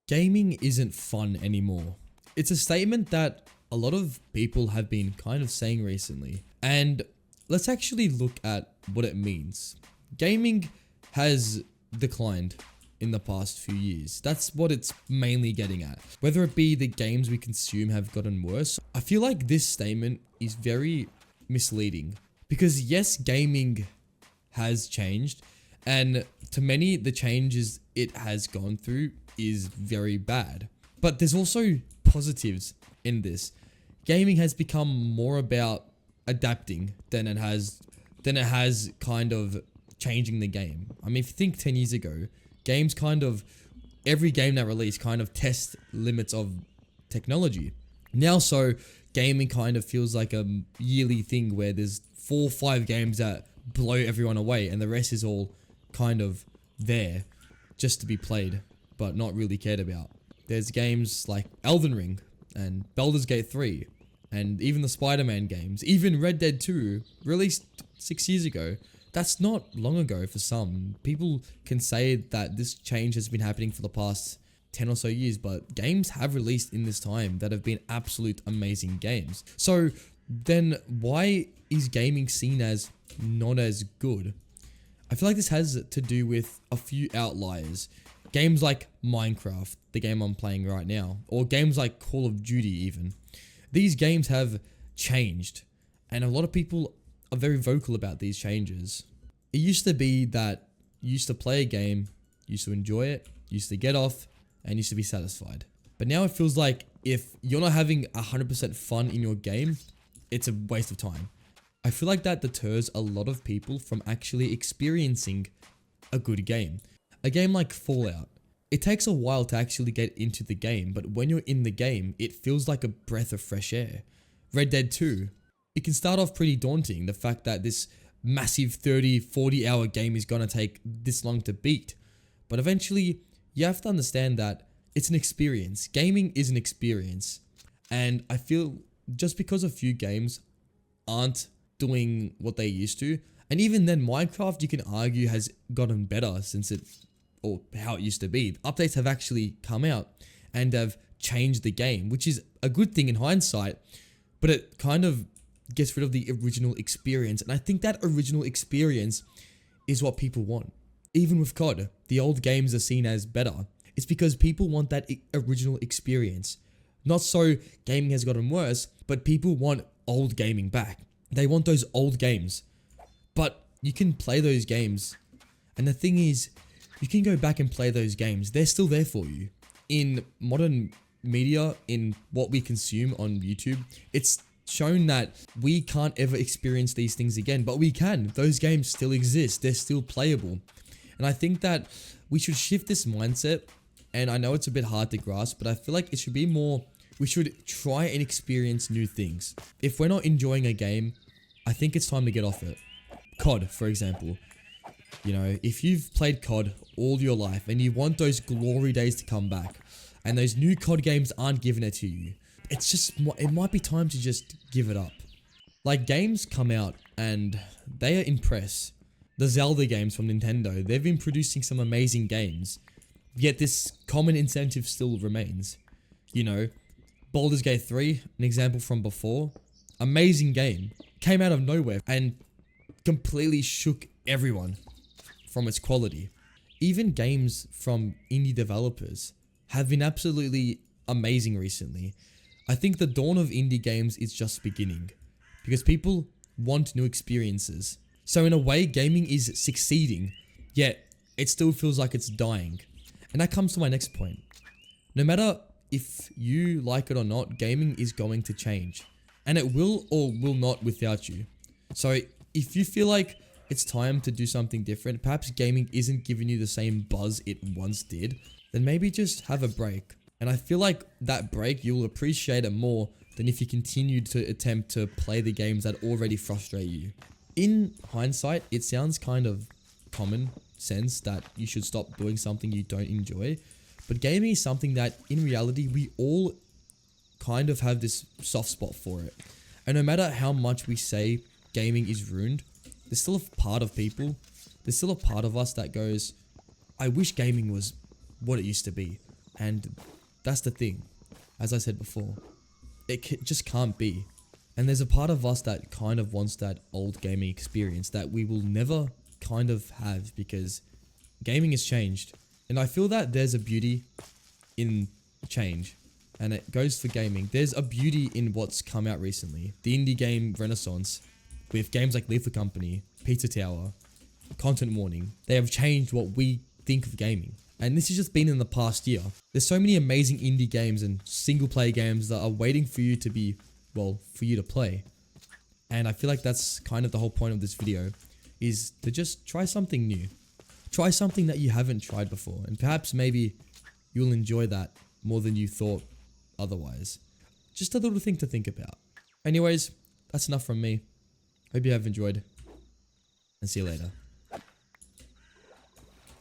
Gaming isn't fun anymore. It's a statement that a lot of people have been kind of saying recently. And let's actually look at what it means. Gaming has declined in the past few years. That's what it's mainly getting at. Whether it be the games we consume have gotten worse, I feel like this statement is very misleading. Because yes, gaming has changed, and to many, the changes it has gone through is very bad. But there's also positives in this. Gaming has become more about adapting than it has kind of changing the game. I mean, if you think 10 years ago, every game that released kind of test limits of technology. Now, so gaming kind of feels like a yearly thing where there's 4 or 5 games that blow everyone away, and the rest is all kind of there just to be played, but not really cared about. There's games like Elden Ring and Baldur's Gate 3, and even the Spider-Man games, even Red Dead 2, released 6 years ago. That's not long ago for some. People can say that this change has been happening for the past 10 or so years, but games have released in this time that have been absolute amazing games. So then why is gaming seen as not as good? I feel like this has to do with a few outliers. Games like Minecraft, the game I'm playing right now, or games like Call of Duty even. These games have changed, and a lot of people are very vocal about these changes. It used to be that you used to play a game, used to enjoy it, used to get off, and used to be satisfied. But now it feels like if you're not having 100% fun in your game, it's a waste of time. I feel like that deters a lot of people from actually experiencing a good game. A game like Fallout. It takes a while to actually get into the game, but when you're in the game, it feels like a breath of fresh air. Red Dead 2. It can start off pretty daunting, the fact that this massive 30, 40 hour game is gonna take this long to beat. But eventually, you have to understand that it's an experience. Gaming is an experience. And I feel just because a few games aren't doing what they used to, and even then Minecraft, you can argue, has gotten better since or how it used to be. Updates have actually come out and have changed the game, which is a good thing in hindsight, but it kind of gets rid of the original experience. And I think that original experience is what people want. Even with COD, the old games are seen as better. It's because people want that original experience. Not so gaming has gotten worse, but people want old gaming back. They want those old games. But you can play those games. And the thing is, you can go back and play those games. They're still there for you. In modern media, in what we consume on YouTube, it's shown that we can't ever experience these things again, but we can. Those games still exist. They're still playable. And I think that we should shift this mindset. And I know it's a bit hard to grasp, but I feel like it should be more, we should try and experience new things. If we're not enjoying a game, I think it's time to get off it. COD, for example. You know, if you've played COD all your life and you want those glory days to come back, and those new COD games aren't giving it to you, it might be time to just give it up. Like, games come out and they are impressed. The Zelda games from Nintendo, they've been producing some amazing games, yet this common incentive still remains. You know, Baldur's Gate 3, an example from before, amazing game, came out of nowhere and completely shook everyone from its quality. Even games from indie developers have been absolutely amazing recently. I think the dawn of indie games is just beginning, because people want new experiences. So in a way, gaming is succeeding, yet it still feels like it's dying. And that comes to my next point. No matter if you like it or not, gaming is going to change. And it will or will not without you. So if you feel like it's time to do something different, perhaps gaming isn't giving you the same buzz it once did, then maybe just have a break. And I feel like that break, you'll appreciate it more than if you continue to attempt to play the games that already frustrate you. In hindsight, it sounds kind of common sense that you should stop doing something you don't enjoy, but gaming is something that in reality we all kind of have this soft spot for it. And no matter how much we say gaming is ruined, there's still a part of us that goes, I wish gaming was what it used to be. And that's the thing. As I said before, just can't be. And there's a part of us that kind of wants that old gaming experience that we will never kind of have, because gaming has changed. And I feel that there's a beauty in change, and it goes for gaming. There's a beauty in what's come out recently. The indie game renaissance with games like Lethal Company, Pizza Tower, Content Warning. They have changed what we think of gaming. And this has just been in the past year. There's so many amazing indie games and single player games that are waiting for you to be, well, for you to play. And I feel like that's kind of the whole point of this video, is to just try something new. Try something that you haven't tried before, and perhaps maybe you'll enjoy that more than you thought otherwise. Just a little thing to think about. Anyways, that's enough from me. Hope you have enjoyed, and see you later.